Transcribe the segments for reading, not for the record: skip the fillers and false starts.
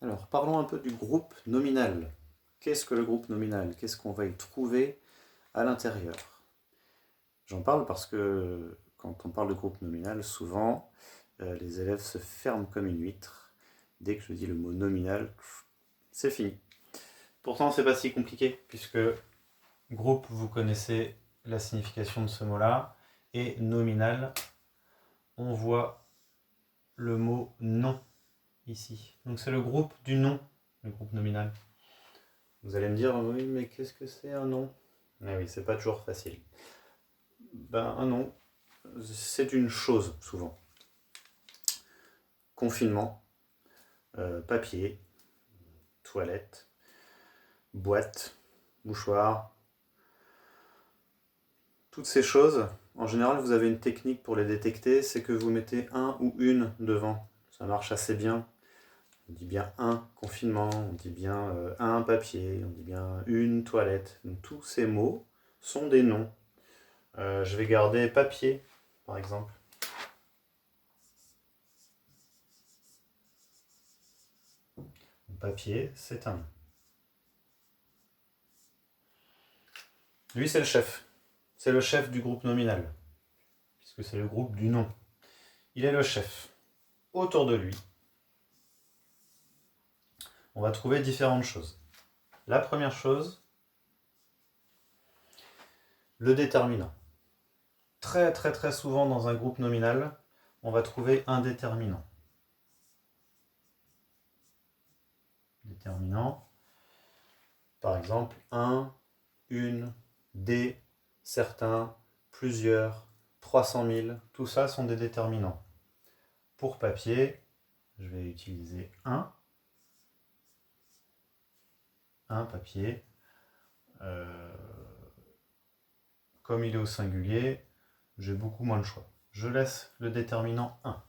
Alors, parlons un peu du groupe nominal. Qu'est-ce que le groupe nominal? Qu'est-ce qu'on va y trouver à l'intérieur? J'en parle parce que quand on parle de groupe nominal, souvent, les élèves se ferment comme une huître. Dès que je dis le mot nominal, c'est fini. Pourtant, c'est pas si compliqué, puisque groupe, vous connaissez la signification de ce mot-là, et nominal, on voit le mot nom ici. Donc c'est le groupe du nom, le groupe nominal. Vous allez me dire, oui, mais qu'est-ce que c'est un nom? Ah oui, c'est pas toujours facile. Ben, un nom, c'est une chose, souvent. Confinement, papier, toilette, boîte, mouchoir. Toutes ces choses, en général, vous avez une technique pour les détecter, c'est que vous mettez un ou une devant. Ça marche assez bien. On dit bien un confinement, on dit bien un papier, on dit bien une toilette. Donc, tous ces mots sont des noms. Je vais garder papier, par exemple. Papier, c'est un nom. Lui, c'est le chef. C'est le chef du groupe nominal, puisque c'est le groupe du nom. Il est le chef. Autour de lui, on va trouver différentes choses. La première chose, le déterminant. Très très très souvent dans un groupe nominal, on va trouver un déterminant. Déterminant, par exemple, un, une, des, certains, plusieurs, 300 000, tout ça sont des déterminants. Pour papier, je vais utiliser un papier. Comme il est au singulier, j'ai beaucoup moins de choix. Je laisse le déterminant 1.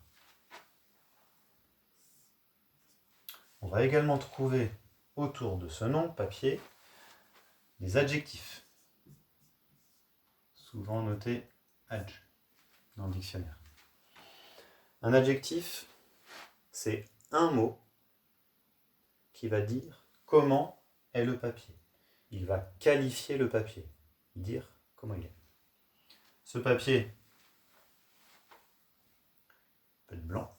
On va également trouver autour de ce nom, papier, des adjectifs. Souvent noté adj dans le dictionnaire. Un adjectif, c'est un mot qui va dire comment est le papier. Il va qualifier le papier, dire comment il est. Ce papier peut être blanc.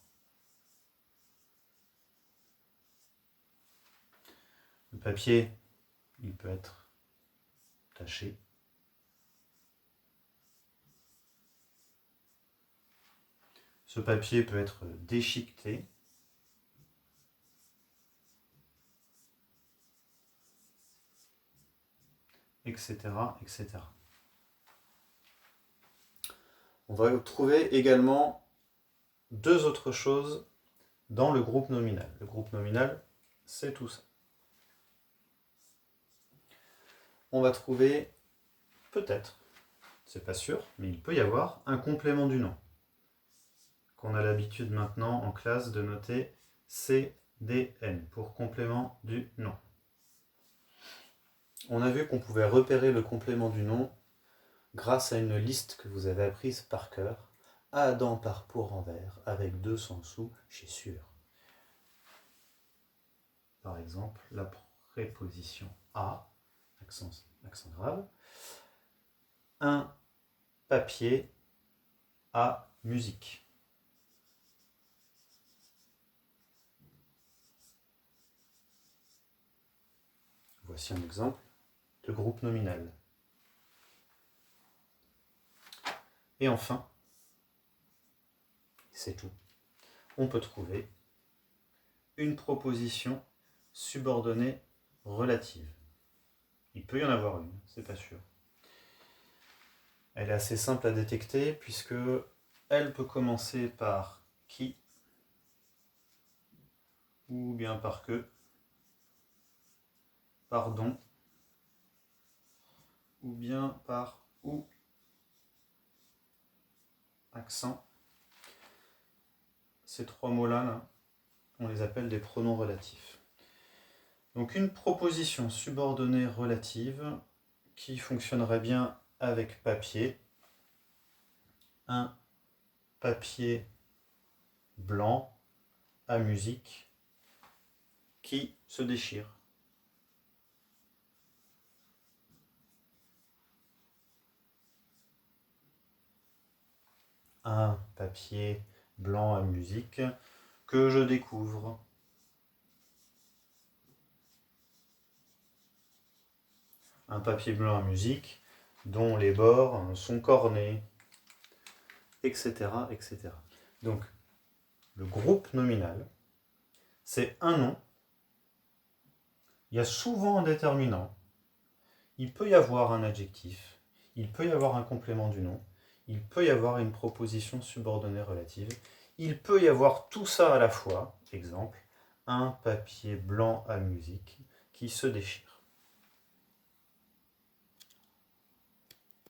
Le papier, il peut être taché. Ce papier peut être déchiqueté. Etc., etc. On va trouver également deux autres choses dans le groupe nominal. Le groupe nominal, c'est tout ça. On va trouver, peut-être, c'est pas sûr, mais il peut y avoir un complément du nom, qu'on a l'habitude maintenant en classe de noter CDN, pour complément du nom. On a vu qu'on pouvait repérer le complément du nom grâce à une liste que vous avez apprise par cœur. Adam part pour Anvers avec 200 sous chez sûr. Par exemple, la préposition à, accent grave, un papier à musique. Voici un exemple de groupe nominal. Et enfin, c'est tout, on peut trouver une proposition subordonnée relative. Il peut y en avoir une, c'est pas sûr. Elle est assez simple à détecter puisque elle peut commencer par qui ou bien par que, par dont ou bien par ou, accent. Ces trois mots-là, on les appelle des pronoms relatifs. Donc une proposition subordonnée relative qui fonctionnerait bien avec papier. Un papier blanc à musique. qui se déchire. Un papier blanc à musique que je découvre. Un papier blanc à musique dont les bords sont cornés, etc., etc. Donc, le groupe nominal, c'est un nom. Il y a souvent un déterminant. Il peut y avoir un adjectif. Il peut y avoir un complément du nom. Il peut y avoir une proposition subordonnée relative. Il peut y avoir tout ça à la fois. Exemple, un papier blanc à musique qui se déchire.